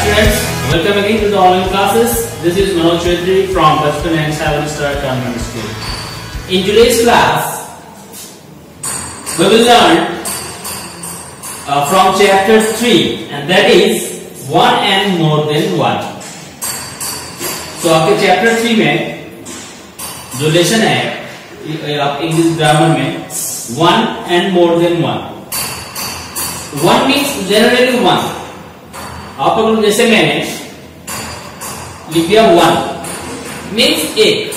students, welcome again to the online classes. This is Manoj Chaudhary from Bachpan and 7-Star Convent School. In today's class, we will learn from chapter 3, and that is one and more than one. So आपके chapter 3 में जो lesson है आप English grammar में one and more than one. One means generally one. आप अगर जैसे मैंने लिख दिया वन मीन्स एक.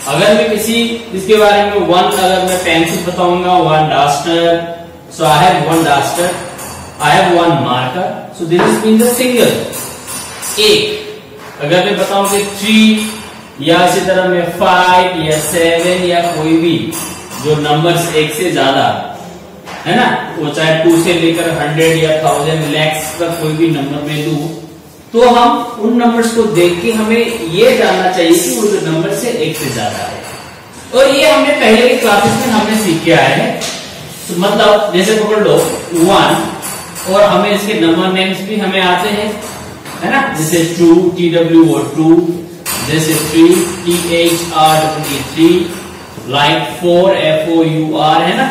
अगर मैं किसी इसके बारे में वन अगर मैं पेंसिल बताऊंगा one duster, so I have one duster, I have one marker, so this is mean the single एक. अगर मैं बताऊं कि थ्री या इसी तरह में फाइव या सेवन या कोई भी जो नंबर्स एक से ज्यादा है ना, वो चाहे 2 से लेकर 100 या 1000 लैक्स तक कोई भी नंबर में लू, तो हम उन नंबर्स को देख के हमें ये जानना चाहिए कि वो नंबर से एक से ज्यादा है. और ये हमने पहले की क्लासेस में हमने सीख के आए हैं. तो मतलब जैसे पकड़ लो वन और हमें इसके नंबर नेम्स भी हमें आते हैं है ना, जैसे टू TW और टू, जैसे थ्री THR, लाइक 4 FOUR है ना.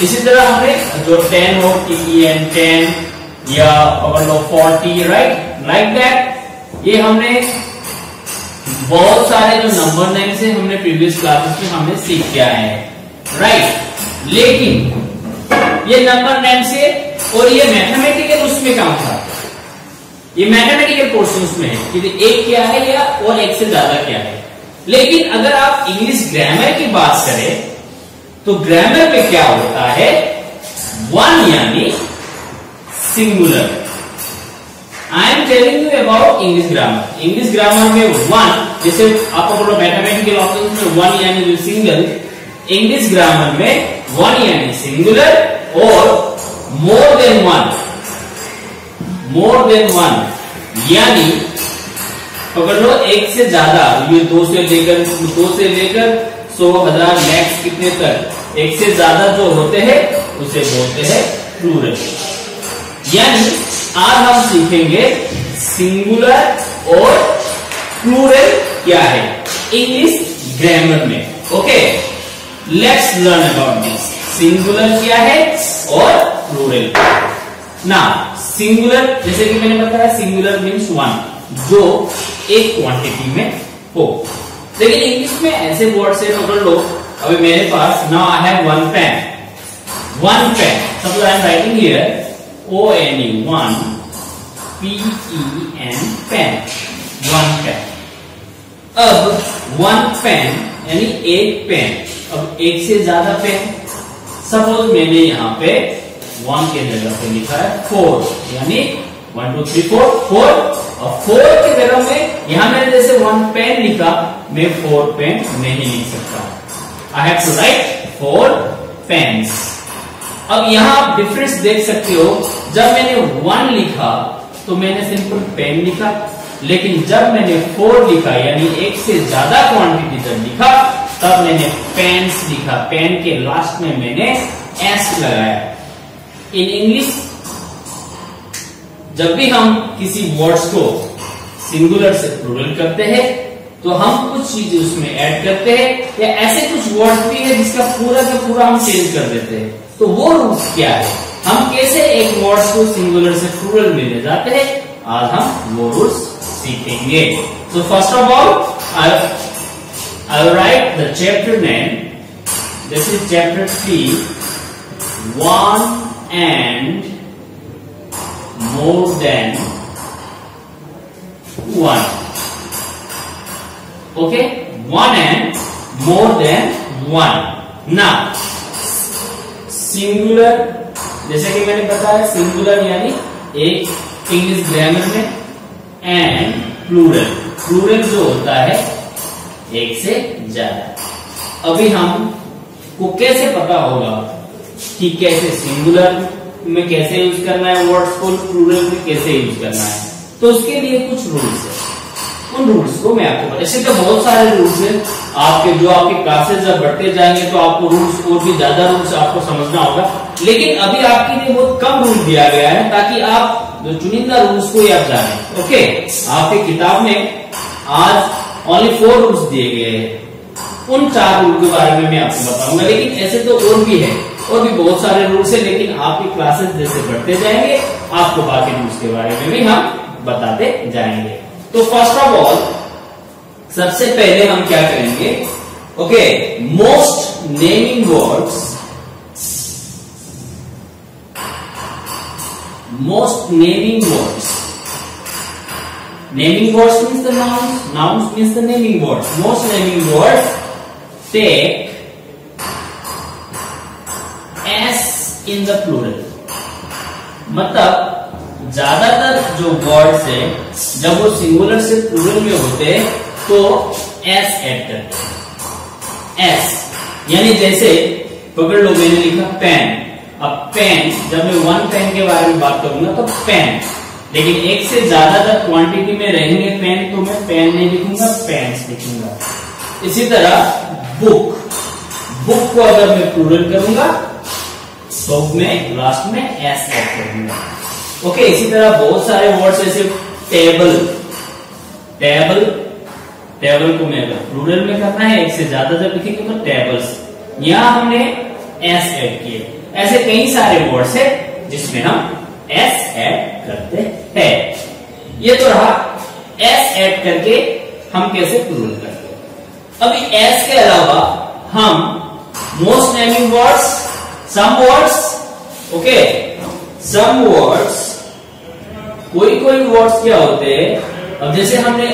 इसी तरह हमें जो 10 हो TEN 10 या पकड़ लो 40, राइट, लाइक दैट. ये हमने बहुत सारे जो नंबर नेम्स है हमने प्रीवियस क्लासेस में हमने सीख के आए हैं, राइट. लेकिन ये नंबर नेम्स है और ये मैथमेटिकल उसमें काम था, ये मैथमेटिकल पोर्शन में है कि एक क्या है या और एक से ज्यादा क्या है. लेकिन अगर आप इंग्लिश ग्रामर की बात करें तो ग्रामर में क्या होता है, वन यानी singular. I am telling you about English grammar. English grammar में वन, जैसे आपको बोलो मैथमेटिकल ऑप्शन में वन यानी सिंगल, इंग्लिश ग्रामर में वन यानी सिंगुलर और more than one, more than one यानी पकड़ लो एक से ज्यादा. ये 2 से लेकर 100,000 लैक्स कितने तक एक से ज्यादा जो होते हैं उसे बोलते हैं प्लूरल. यानी आज हम सीखेंगे सिंगुलर और प्लूरल क्या है इंग्लिश ग्रामर में. Okay, let's learn about this. Singular क्या है और प्लूरल. ना सिंगुलर जैसे कि मैंने बताया सिंगुलर मीन्स वन, जो एक क्वांटिटी में हो. लेकिन इंग्लिश में ऐसे वर्ड से पकड़ लो, अभी मेरे पास now I have one pen, one pen, suppose I am writing here ONE, one PEN, pen, one pen. अब वन पेन यानी एक पेन. अब एक से ज्यादा पेन, सपोज मैंने यहाँ पे वन के जगह पे लिखा है 4 यानी 1 2 3 4 और 4 की जगह में यहां मैंने जैसे वन पेन लिखा, मैं 4 पेन नहीं लिख सकता. I have to write 4 pens. अब यहां आप डिफरेंस देख सकते हो. जब मैंने 1 लिखा तो मैंने सिंपल पेन लिखा, लेकिन जब मैंने 4 लिखा यानी एक से ज्यादा क्वांटिटी जब लिखा तब मैंने पेन्स लिखा. पेन के लास्ट में मैंने S लगाया. इन इंग्लिश जब भी हम किसी वर्ड्स को सिंगुलर से प्लूरल करते हैं तो हम कुछ चीजें उसमें ऐड करते हैं, या ऐसे कुछ वर्ड्स भी है जिसका पूरा का पूरा हम चेंज कर देते हैं. तो वो रूल्स क्या है, हम कैसे एक वर्ड्स को सिंगुलर से प्लूरल में ले जाते हैं, आज हम वो रूल्स सीखेंगे. So first of all I will write the chapter name. This is chapter 3, one and more than one. Okay, one and more than one. Now singular, जैसे कि मैंने बताया सिंगुलर यानी एक इंग्लिश ग्रामर में, एंड प्लूरल, प्लूरल जो होता है एक से ज्यादा. अभी हमको कैसे पता होगा कि कैसे सिंगुलर में कैसे यूज करना है वर्ड्स को, प्लूरल में कैसे यूज करना है, तो उसके लिए कुछ रूल्स है. उन रूल्स को मैं आपको ऐसे तो बहुत सारे रूल्स हैं आपके, जो आपके क्लासेस जब बढ़ते जाएंगे तो आपको रूल्स और भी ज्यादा रूल्स आपको समझना होगा. लेकिन अभी आपके लिए बहुत कम रूल दिया गया है ताकि आप जो चुनिंदा रूल्स को ही आप जाने। ओके, आपकी किताब में आज ओनली 4 रूल्स दिए गए हैं, उन 4 रूल के बारे में मैं आपको बताऊंगा। लेकिन ऐसे तो और भी है, और भी बहुत सारे रूल्स है, लेकिन आपकी क्लासेस जैसे बढ़ते जाएंगे आपको बाकी रूल्स के बारे में भी हम बताते जाएंगे। तो फर्स्ट ऑफ ऑल सबसे पहले हम क्या करेंगे, okay, most naming words, most naming words. Naming words means the nouns. Nouns means the naming words. Most naming words take s in the plural. मतलब ज्यादातर जो वर्ड्स है जब वो सिंगुलर से प्लूरल में होते हैं तो s ऐड करते हैं। s यानी जैसे पकड़ लो, मैंने लिखा पेन। अब पेन, जब मैं 1 पेन के बारे में बात करूंगा तो पेन, लेकिन एक से ज्यादातर क्वांटिटी में रहेंगे पेन तो मैं पेन नहीं लिखूंगा, पेन्स लिखूंगा। इसी तरह बुक, बुक को अगर मैं प्लूरल करूंगा तो मैं लास्ट में एस ऐड करूंगा। ओके, इसी तरह बहुत सारे वर्ड्स ऐसे, टेबल, टेबल, टेबल को मैं अगर प्लूरल में करना है, एक से ज्यादा जब लिखेंगे तो टेबल्स, यहां हमने एस ऐड किए। ऐसे कई सारे वर्ड्स है जिसमें हम एस ऐड करते हैं। ये तो रहा एस ऐड करके हम कैसे प्लूरल करते हैं। अभी एस के अलावा हम most naming words, some words, okay, some words, कोई वर्ड्स क्या होते हैं, अब जैसे हमने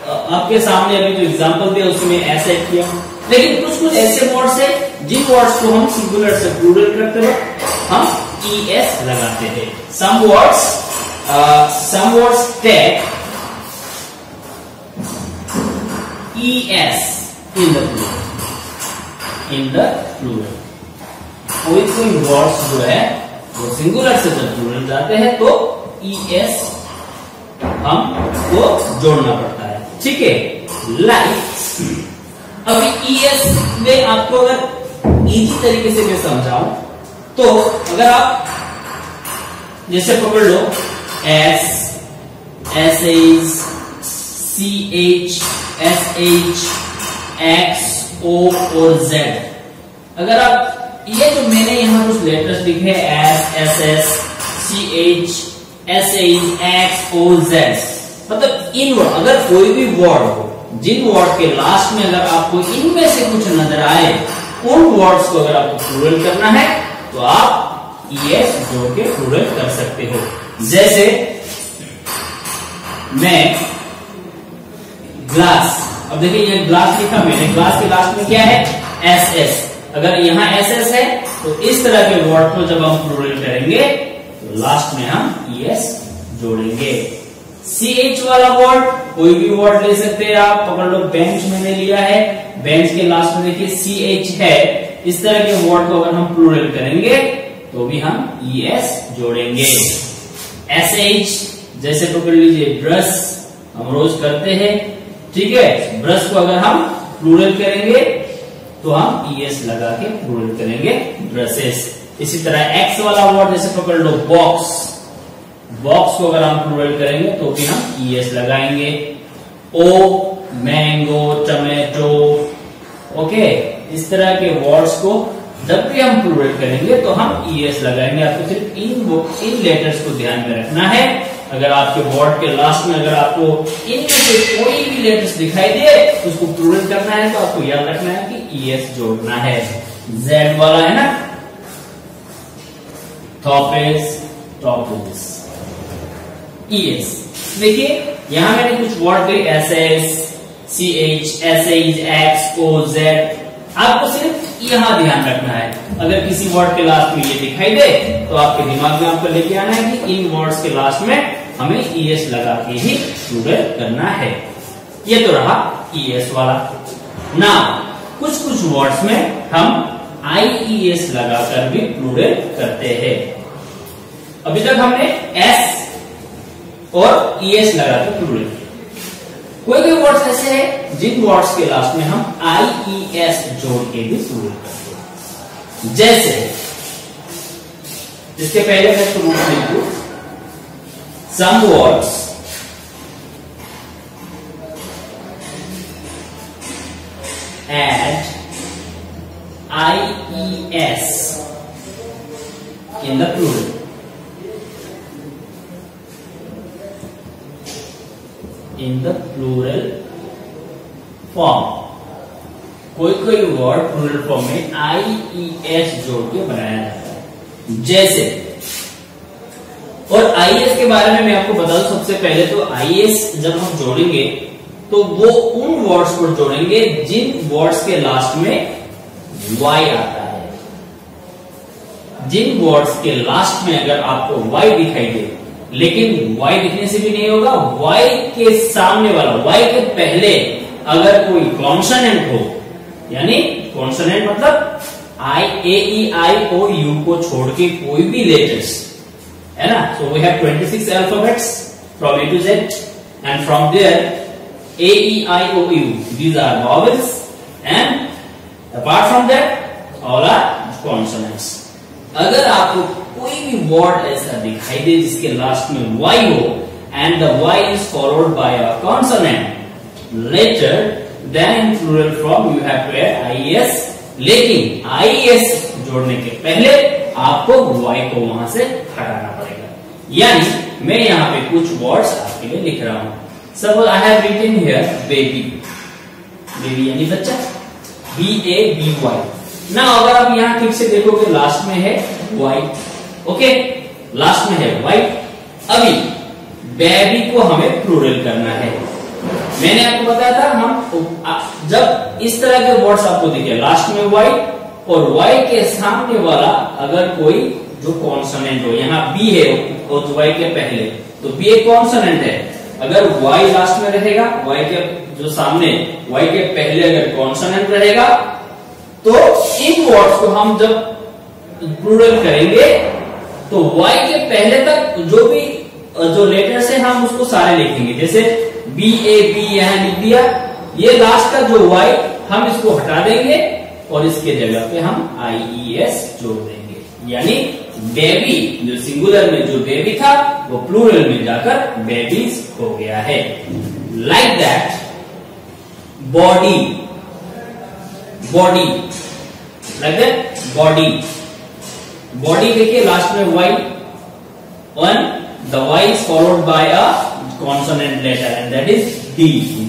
आपके सामने अभी जो एग्जांपल दिया उसमें एस ऐड किया, लेकिन कुछ ऐसे वर्ड्स है जिन वर्ड्स को हम सिंगुलर से प्लूरल करते वक्त हम es लगाते हैं। some words take es in the plural। कोई वर्ड्स जो है वो सिंगुलर से जब प्लूरल जाते हैं तो es हमको जोड़ना पड़ता है, ठीक है। लाइक अभी es में आपको अगर इजी तरीके से मैं समझाऊं तो अगर आप जैसे पकड़ लो S, SH, CH, SH, X, O और Z, अगर आप ये जो मैंने यहां कुछ लेटर्स लिखे S, SS, CH, SH, X, O, Z, मतलब इन वर्ड, अगर कोई भी वर्ड हो जिन वर्ड के लास्ट में अगर आपको इनमें से कुछ नजर आए, उन वर्ड्स को अगर आपको प्लूरल करना है तो आप es जोड़ के प्लूरल कर सकते हो। जैसे मैं ग्लास, अब देखिए ये ग्लास लिखा मैंने, ग्लास के लास्ट में क्या है, SS, अगर यहां SS है तो इस तरह के वर्ड को जब हम प्लूरल करेंगे तो लास्ट में हम es जोड़ेंगे। CH वाला वर्ड, कोई भी वर्ड ले सकते हैं आप, पकड़ लो बेंच मैंने लिया है, बेंच के लास्ट में देखिए CH है, इस तरह के वर्ड को अगर हम प्लूरल करेंगे तो भी हम es जोड़ेंगे। SH जैसे पकड़ लीजिए ब्रश, हम रोज करते हैं, ठीक है, ब्रश को अगर हम प्लूरल करेंगे तो हम es लगा के प्लूरल करेंगे ब्रशेस। इसी तरह X वाला वर्ड जैसे पकड़ लो बॉक्स, बॉक्स को अगर हम प्लूरल करेंगे तो भी हम es लगाएंगे। O मैंगो, टमेटो, ओके, इस तरह के वर्ड्स को जब भी हम प्लूरल करेंगे तो हम es लगाएंगे। आपको सिर्फ इन लेटर्स को ध्यान में रखना है। अगर आपके वर्ड के लास्ट में अगर आपको इनमें से कोई भी लेटर्स दिखाई दे उसको प्लूरल करना है तो आपको याद रखना है कि es जोड़ना है। Z वाला है ना, टॉपिस, टॉपिस, es। देखिए यहां मैंने कुछ वर्ड दिए SS, CH, SH, X, O, Z, आपको सिर्फ यहां ध्यान रखना है। अगर किसी वर्ड के लास्ट में ये दिखाई दे तो आपके दिमाग में आपको लेके आना है कि इन वर्ड्स के लास्ट में हमें es लगा के ही प्लूरल करना है। ये तो रहा es वाला। ना कुछ वर्ड्स में हम IES लगाकर भी प्लूरल करते हैं। अभी तक हमने S और es लगा के प्लूरल किया। कोई वर्ड्स ऐसे हैं जिन वर्ड्स के लास्ट में हम IES जोड़ के भी प्लूरल करते हैं। जैसे इसके पहले मैं शुरू लिखूं some words add IES in the plural. In the plural form. कोई कोई वर्ड प्लूरल फॉर्म में IES जोड़ के बनाया जाता है, जैसे, और IES के बारे में मैं आपको बता दूं सबसे पहले, तो IES जब हम जोड़ेंगे तो वो उन वर्ड्स को जोड़ेंगे जिन वर्ड्स के लास्ट में Y आता है। जिन वर्ड्स के लास्ट में अगर आपको Y दिखाई दे, लेकिन Y दिखने से भी नहीं होगा, Y के सामने वाला, Y के पहले अगर कोई कॉन्सोनेंट हो, यानी कॉन्सोनेंट मतलब A-E-I-O-U को छोड़ के कोई भी लेटर्स, है ना। So we have 26 alphabets from A to Z, and from there A-E-I-O-U, these are vowels, and apart from that all are consonants. अगर आपको कोई भी वर्ड ऐसा दिखाई दे जिसके लास्ट में Y हो and the Y is followed by a consonant letter, then in plural form you have to add IES, लेकिन IES जोड़ने के पहले आपको Y को वहां से हटाना पड़ेगा। यानी मैं यहाँ पे कुछ वर्ड्स आपके लिए लिख रहा हूं। Suppose I have written here baby, baby यानी बच्चा, B-A-B-Y। ना अगर आप यहाँ ठीक से देखोगे लास्ट में है Y, ओके, लास्ट में है Y। अभी बेबी को हमें प्लूरल करना है। मैंने आपको बताया था, हम जब इस तरह के वर्ड्स आपको दिखे लास्ट में Y और Y के सामने वाला अगर कोई जो कॉन्सोनेंट हो, यहाँ B है और Y के पहले, तो B एक कॉन्सोनेंट है। अगर Y लास्ट में रहेगा, Y के जो सामने Y के पहले अगर कॉन्सोनेंट रहेगा, तो इन वर्ड्स को हम जब प्लूरल करेंगे तो Y के पहले तक जो भी जो लेटर्स है हम उसको सारे लिखेंगे। जैसे B-A-B यहां लिख दिया, ये लास्ट का जो Y हम इसको हटा देंगे और इसके जगह पे हम IES जोड़ देंगे। यानी बेबी जो सिंगुलर में जो बेबी था वो प्लूरल में जाकर बेबीज हो गया है। Like that body, body, like that body, body देखिए लास्ट में Y, one the Y is followed by a consonant letter and that is D,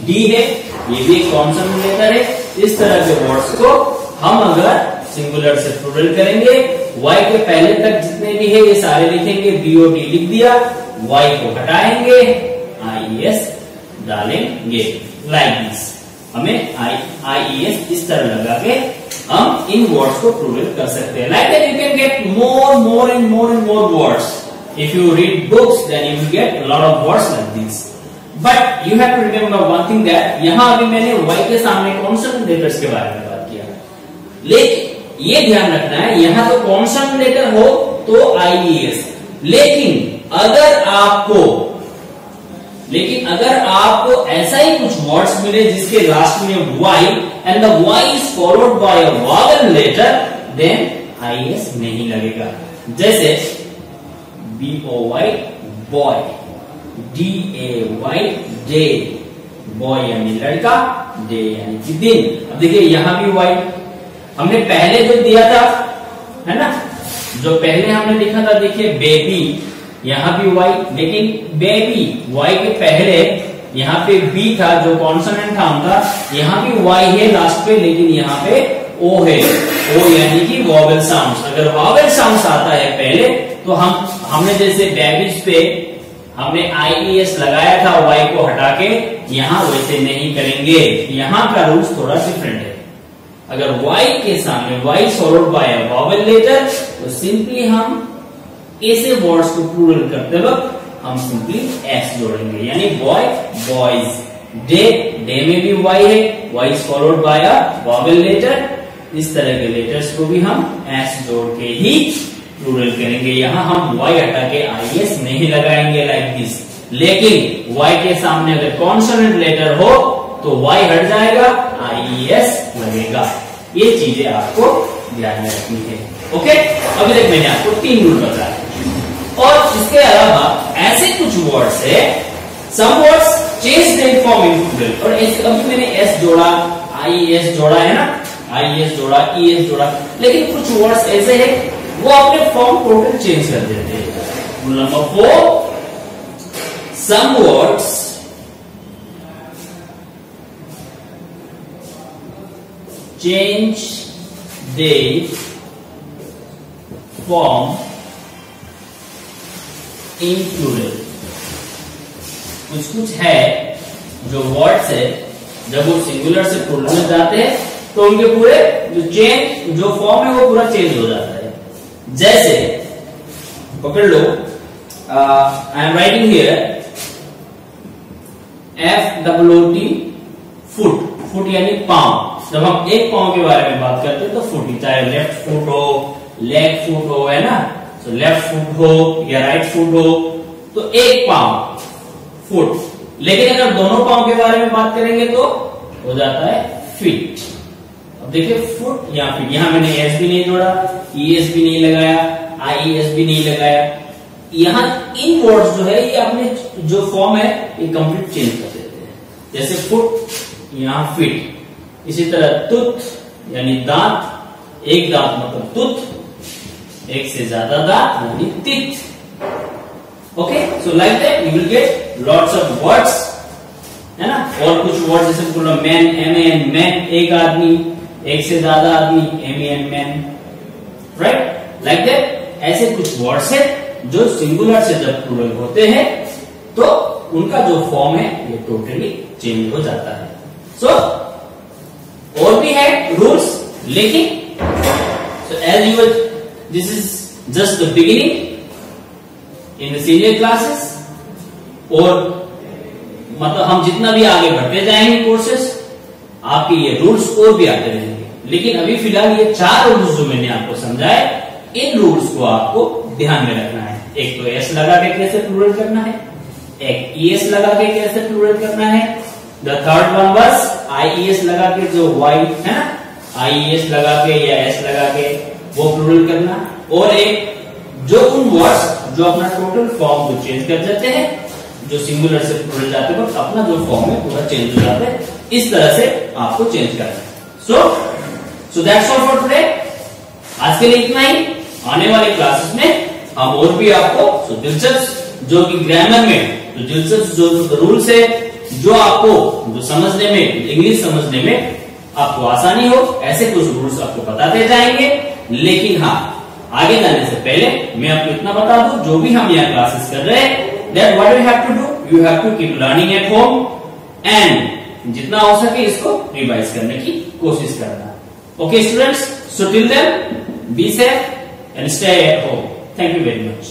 D है, ये भी एक consonant letter है। इस तरह के वर्ड्स को हम अगर सिंगुलर से प्लूरल करेंगे, Y के पहले तक जितने भी है ये सारे लिखेंगे, B-O-D लिख दिया, Y को हटाएंगे, IES डालेंगे, लाइक दिस। हमें IES इस तरह लगा के हम इन वर्ड्स को प्लूरल कर सकते हैं। Like that you can get more and more words. If you read books, then you will get a lot of words like this. But you have to remember one thing that यहाँ अभी मैंने Y के सामने consonant letters के बारे में बात किया, लेकिन ये ध्यान रखना है यहाँ तो कॉन्सोनेंट लेटर हो तो IES, लेकिन अगर आपको ऐसा ही कुछ वर्ड्स मिले जिसके लास्ट में Y and the Y is followed by a vowel letter, then IES नहीं लगेगा। जैसे B-O-Y boy, D-A-Y day, boy यानी लड़का, डे यानी कि दिन। अब देखिए यहां भी Y हमने पहले जो दिया था, है ना, जो पहले हमने लिखा था, देखिए बेबी, यहां भी Y, लेकिन बेबी Y के पहले यहाँ पे B था जो कॉन्सोनेंट था उनका, यहाँ भी Y है लास्ट पे, लेकिन यहाँ पे O है, O यानी कि वॉवेल साउंड्स। अगर वॉवेल साउंड्स आता है पहले तो हमने जैसे बेबीज पे हमने IES लगाया था Y को हटा के, यहाँ वैसे नहीं करेंगे। यहाँ का रूल्स थोड़ा डिफरेंट है। अगर Y के सामने Y followed by a vowel letter, तो सिंपली हम ऐसे वर्ड्स को प्लूरल करते वक्त हम सिंपली S जोड़ेंगे, यानी बॉय बॉयज, डे डे में भी Y है, Y followed by a vowel letter. इस तरह के लेटर्स को भी हम S जोड़ के ही प्लूरल करेंगे। यहाँ हम Y हटा के IES नहीं लगाएंगे लाइक दिस, लेकिन Y के सामने अगर कॉन्सोनेंट लेटर हो तो Y हट जाएगा, IES लगेगा। ये चीजें आपको ध्यान में रखनी है। ओके, अभी तक मैंने आपको 3 रूल बताया। और इसके अलावा ऐसे कुछ वर्ड्स है, some words change their form in plural, और ऐसे अभी मैंने एस जोड़ा, IES जोड़ा है ना, IES जोड़ा, ES जोड़ा, लेकिन कुछ वर्ड्स ऐसे है वो अपने फॉर्म टोटल चेंज कर देते हैं। Rule number 4, some words change their form in plural. कुछ है जो वर्ड्स है जब वो सिंगुलर से प्लूरल में जाते हैं तो उनके पूरे जो फॉर्म है वो पूरा चेंज हो जाता है। जैसे पकड़ लो, I am writing here FOOT, foot, foot यानी पांव। जब हम एक पांव के बारे में बात करते हैं तो फुट, चाहे लेफ्ट फुट हो, लेग फुट हो, है ना, तो लेफ्ट फुट हो या राइट फुट हो तो एक पांव फुट। लेकिन अगर दोनों पांव के बारे में बात करेंगे तो हो जाता है फीट। अब देखिए फुट या फीट, यहां मैंने एस भी नहीं जोड़ा, ES भी नहीं लगाया, IES भी नहीं लगाया। यहां इन वर्ड्स जो है ये अपने जो फॉर्म है ये कंप्लीट चेंज कर देते हैं। जैसे फुट, यहां फीट। इसी तरह तुत यानी दांत, एक दांत मतलब तुत, एक से ज्यादा दांत यानी तित। Okay, so like that you will get lots of words, है ना। और कुछ वर्ड जैसे बोलो मैन, MAN, मैन एक आदमी, एक से ज्यादा आदमी, MEN, man, right, like that. ऐसे कुछ वर्ड्स है जो सिंगुलर से जब प्लूरल होते हैं तो उनका जो फॉर्म है ये टोटली चेंज हो जाता है। सो और भी है रूल्स, लेकिन so as you, this is just the beginning in the senior classes, और मतलब हम जितना भी आगे बढ़ते जाएंगे कोर्सेस, आपके ये रूल्स और भी आते रहेंगे। लेकिन अभी फिलहाल ये 4 रूल्स जो मैंने आपको समझाए, इन रूल्स को आपको ध्यान में रखना है। एक तो एस लगा के कैसे प्लूरल करना है, एक ES लगा के कैसे प्लूरल करना है, the third one was IES लगा के, जो वाई है ना, IES लगा के या S लगा के वो प्लूरल करना, और एक जो उन वर्ड्स जो अपना टोटल फॉर्म को चेंज कर देते हैं, जो सिंगुलर से प्लूरल जाते हैं, अपना जो फॉर्म है पूरा चेंज हो जाता है। इस तरह से आपको चेंज करना है। So that's all for today. आज के लिए इतना ही। आने वाले क्लासेस में हम और भी आपको दिलचस्प जो कि ग्रामर में जो दिलचस्प जो रूल्स है, जो आपको जो समझने में, इंग्लिश समझने में आपको आसानी हो, ऐसे कुछ रूल्स आपको बताते जाएंगे। लेकिन हाँ, आगे जाने से पहले मैं आपको इतना बता दूं, जो भी हम यहाँ क्लासेस कर रहे हैं, that what you have to do, you have to keep learning at home and जितना हो सके इसको रिवाइज करने की कोशिश करना। Okay students, so till then be safe and stay at home. Thank you very much.